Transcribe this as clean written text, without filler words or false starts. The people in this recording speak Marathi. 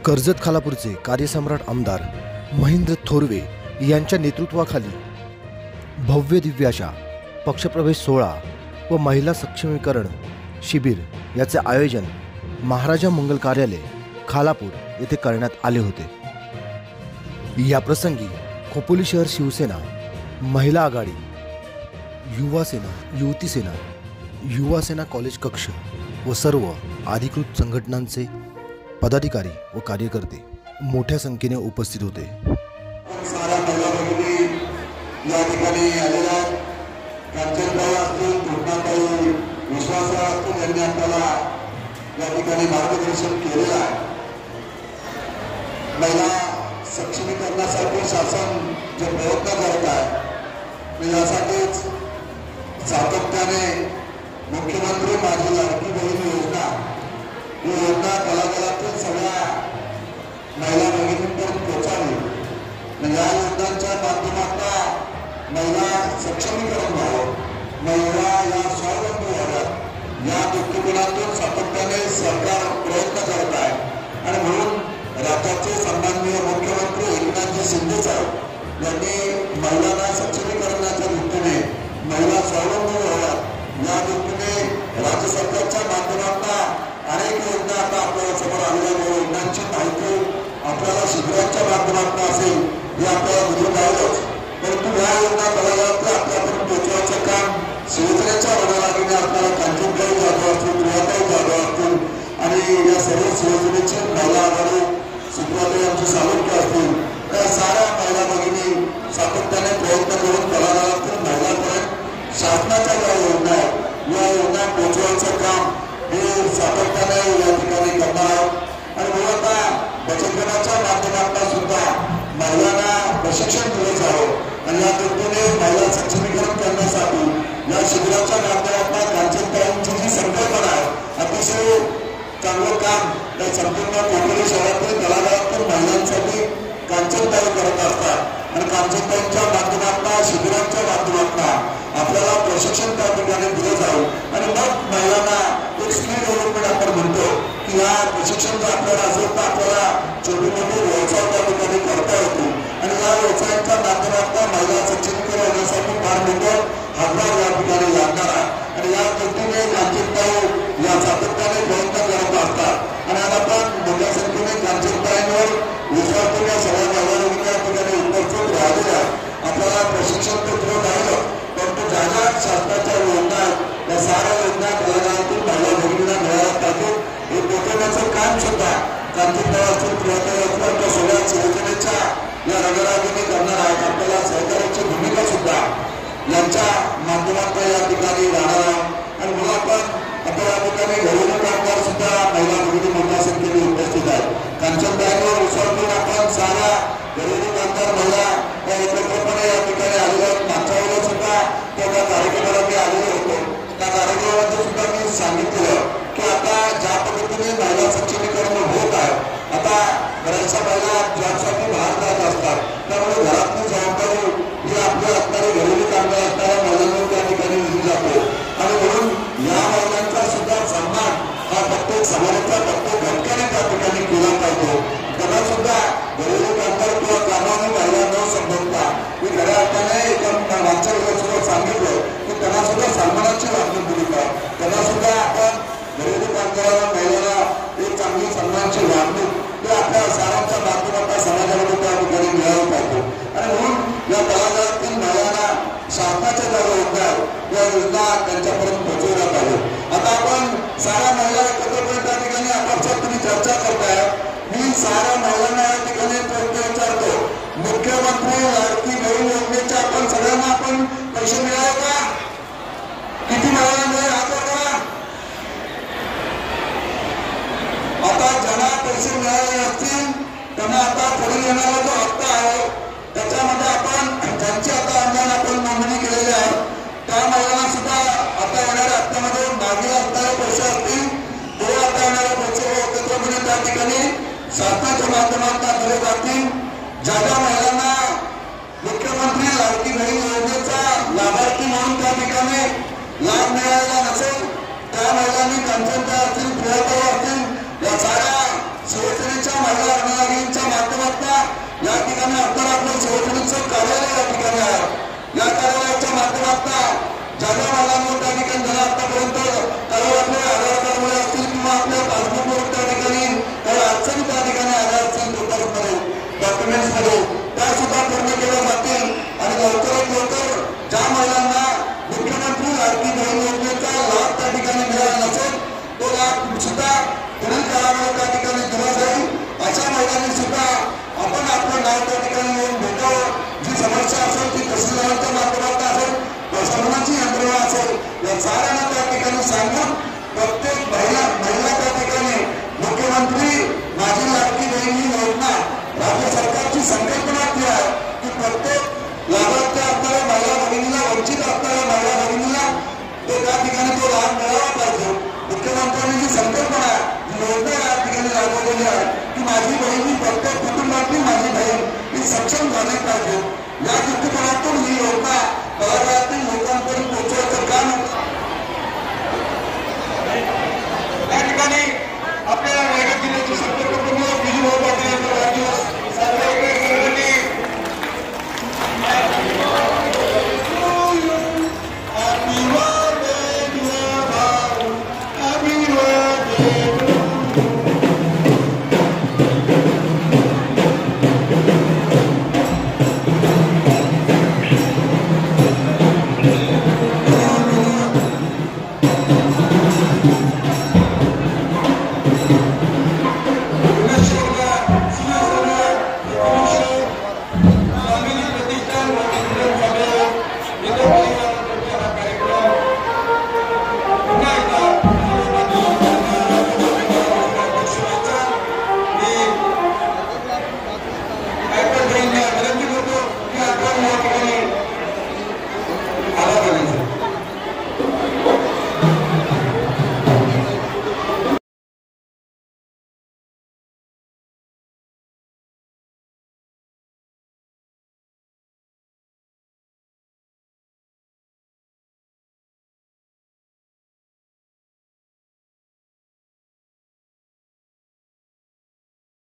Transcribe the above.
कर्जत खालापूरचे कार्यसम्राट आमदार महेंद्र थोरवे यांच्या नेतृत्वाखाली भव्य दिव्य अशा पक्षप्रवेश सोहळा व महिला सक्षमीकरण शिबिर याचे आयोजन महाराजा मंगल कार्यालय खालापूर येथे करण्यात आले होते। या प्रसंगी खोपोली शहर शिवसेना, महिला आघाडी, युवा सेना, युवती सेना, युवा सेना कॉलेज कक्ष व सर्व अधिकृत संघटनांचे पदाधिकारी व कार्यकर्ते मोठ्या संख्येने उपस्थित होते। सारा महिला भगिनी या ठिकाणी आलेल्या कांचनताई असतील, पूर्णाताई, विश्वासराव असतील यांनी आपल्याला या ठिकाणी मार्गदर्शन केलेलं आहे। महिला सक्षमीकरणासाठी शासन जे प्रयत्न करत आहे यासाठीच सातत्याने मुख्यमंत्री माझी लाडकी बहीण योजना ही योजना तळागाळातील सगळ्या महिला भगिनींपर्यंत पोहोचावी। या योजनांच्या माध्यमातून महिला सक्षमीकरण व्हावं, महिला या स्वावलंबी व्हाव्यात या दृष्टिकोनातून सातत्याने सरकार प्रयत्न करत आहे। आणि म्हणून राज्याचे सन्माननीय मुख्यमंत्री एकनाथजी शिंदे साहेब यांनी महिलांना सक्षमीकरणाच्या दृष्टीने महिला स्वावलंबी व्हाव्यात या दृष्टीने राज्य सरकारच्या माध्यमातून अनेक योजना आता आपल्या समोर आलेल्या योजनांची माहिती आपल्याला शिबिरांच्या माध्यमातून असेल हे आपल्याला दिसून राहिलंच, परंतु या योजना तळागाळातल्या आपल्यापर्यंत पोहोचवायचं काम शिवसेनेच्या वडालागीने आपल्याला कांचनताई जाधव असतील, प्रियाताई जाधव असतील आणि या सर्व शिवसेनेची महिला आघाडी सुप्रियाताई आमचे सावंत असतील, या साऱ्या महिला भगिनी सातत्याने प्रयत्न करून तळागाळातील महिलांपर्यंत शासनाच्या ज्या योजना आहेत या योजना पोहोचवायचं काम हे सातत्याने या ठिकाणी करणार आहोत। आणि मुळात बचत गटाच्या माध्यमातून सुद्धा महिलांना प्रशिक्षण दिलं जावं आणि या दृष्टीने महिला सक्षमीकरण करण्यासाठी या शिबिराच्या माध्यमातून कांचनताईंची जी संकल्पना आहे अतिशय चांगलं काम या संपूर्ण खोपोली शहरातील तळागाळातील महिलांसाठी कांचनताई करत असतात। आणि कांचनताईंच्या माध्यमातून शिबिरांच्या माध्यमातून आपल्याला प्रशिक्षण त्या ठिकाणी दिलं जावं आणि मग महिलांना एक स्किल डेव्हलपमेंट आपण म्हणतो की या प्रशिक्षण जर आपल्याला असेल तर आपल्याला छोटे मोठे व्यवसाय त्या ठिकाणी करता येतो आणि या व्यवसायांच्या माध्यमातून महिला सक्षमीकरण होण्यासाठी फार मोठं हातभार या ठिकाणी लागणार आहे। आणि या दृष्टीने कांचनताई या सातत्याने प्रयत्न करत असतात आणि आज आपण मोठ्या संख्येने कांचनताईंवर विश्वास करून या सगळ्या महिला या ठिकाणी उपस्थित राहिलेल्या आपल्याला प्रशिक्षण तर दिलं राहिलं, परंतु ज्या ज्या शासनाच्या योजना आहेत या साऱ्या योजना तळागाळातील महिला भगिनींना मिळायला पाहिजे हे पोहोचवण्याचं काम सुद्धा कांचनताई असतील, प्रियाताई असतील त्या सगळ्या शिवसेनेच्या या रगरागिनी करणार आहेत। आपल्याला सहकार्याची भूमिका सुद्धा यांच्या माध्यमातून या ठिकाणी राहणार आहे। आणि म्हणून आपण या ठिकाणी घरेलू कामगार सुद्धा महिला भगिनी मोठ्या संख्येने उपस्थित आहेत। कांचनताईंवर विश्वास करून आपण साऱ्या घरेलू कामगार महिला या एकत्रपणे या ठिकाणी आलेल्या मागच्या वेळेला सुद्धा त्या कार्यक्रमाला मी आलेलो होतो। त्या कार्यक्रमामध्ये सुद्धा मी सांगितलं की आता ज्या पद्धतीने महिला सक्षमीकरण होत आहे आता बऱ्याचशा महिला जॉबसाठी बाहेर जात असतात, त्यामुळे घरातली जबाबदारी जी आपल्या असणारे घरेलू कामगार असणाऱ्या महिलांवर त्या ठिकाणी दिली जाते। आणि म्हणून या महिलांचा सुद्धा सन्मान हा प्रत्येक समाजाच्या प्रत्येक घटकाने त्या ठिकाणी केला पाहिजे। त्यांना सुद्धा घरेलू कामगार किंवा कामाने महिला न समजता मी खऱ्या अर्थाने एका मागच्या वेळेला सुद्धा सांगितलं की त्यांना सुद्धा सन्मानाची वागणूक दिली पाहिजे। त्यांना सुद्धा आपण घरेलू कामगाराला महिलांना एक चांगली सन्मानाची वागणूक ते आपल्या साऱ्यांच्या माध्यमातून समाजामध्ये त्या ठिकाणी मिळालं पाहिजे। आणि म्हणून या तळागाळातील महिलांना शासनाच्या ज्या योजना आहेत या योजना त्यांच्यापर्यंत पोहोचवल्या पाहिजे। आता आपण साऱ्या महिला एकत्रपणे त्या ठिकाणी आपापसात तुम्ही चर्चा करताय, मी साऱ्या महिलांना या ठिकाणी प्रश्न विचारतो, मुख्यमंत्री लाडकी बहीण योजनेच्या आपण सगळ्यांना आपण पैसे मिळाले का? किती महिलांना मिळाले हात बघा। आता ज्यांना पैसे मिळाले असतील त्यांना आता पुढे येणारा जो हप्ता आहे त्याच्यामध्ये आपण ज्यांची आता ऑनलाईन आपण नोंदणी केलेली आहे त्या महिलांना सुद्धा आता येणाऱ्या हप्त्यामध्ये मागे असणारे पैसे असतील ते आता येणारे पैसे एकत्रपणे त्या ठिकाणी शासनाच्या माध्यमातून दिले जातील। ज्या ज्या महिलांना मुख्यमंत्री लाडकी बहीण योजनेचा लाभार्थी म्हणून त्या ठिकाणी लाभ मिळालेला नसेल त्या महिलांनी कांचनताई असतील, प्रियाताई असतील या साऱ्या शिवसेनेच्या महिला या ठिकाणी आपल्याला आपलं शिवसेनेचं कार्यालय या ठिकाणी आहे। या कार्यालयाच्या माध्यमातून ज्या मालांवर त्या ठिकाणी ज्याला आतापर्यंत काही आपले आधार कार्डमुळे असतील किंवा आपल्या पासबुकवर त्या ठिकाणी काही अडचणी त्या ठिकाणी आल्या असतील पेपरमध्ये डॉक्युमेंट्समध्ये त्या सुद्धा पूर्ण केल्या जातील आणि लवकरात लवकर ज्या महिलांना मुख्यमंत्री लाडकी बहीण योजनेचा लाभ त्या ठिकाणी मिळाला नसेल तो लाभ सुद्धा पुढील काळामध्ये त्या ठिकाणी दिला जाईल। अशा महिलांनी सुद्धा आपण आपलं नाव त्या ठिकाणी येऊन भेटावं। जी समस्या असेल ती तहसीलदारांच्या माध्यमातून असेल, प्रशासनाची यंत्रणा असेल, या साऱ्यांना त्या ठिकाणी सांगून प्रत्येक महिला त्या ठिकाणी मुख्यमंत्री माझी लाडकी बहीण ही योजना राज्य सरकारची संकल्पना ती आहे की प्रत्येक लाभार्थी असणाऱ्या महिला भगिनीला, वंचित असणाऱ्या महिला भगिनीला तो त्या ठिकाणी तो लाभ मिळाला पाहिजे। मुख्यमंत्र्यांनी जी संकल्पना आहे, योजना या ठिकाणी राबवलेली आहे की माझी बहीण ही प्रत्येक कुटुंबातली माझी बहीण ही सक्षम झाली पाहिजे। या दृष्टिकोनातून ही योजना तळागाळातील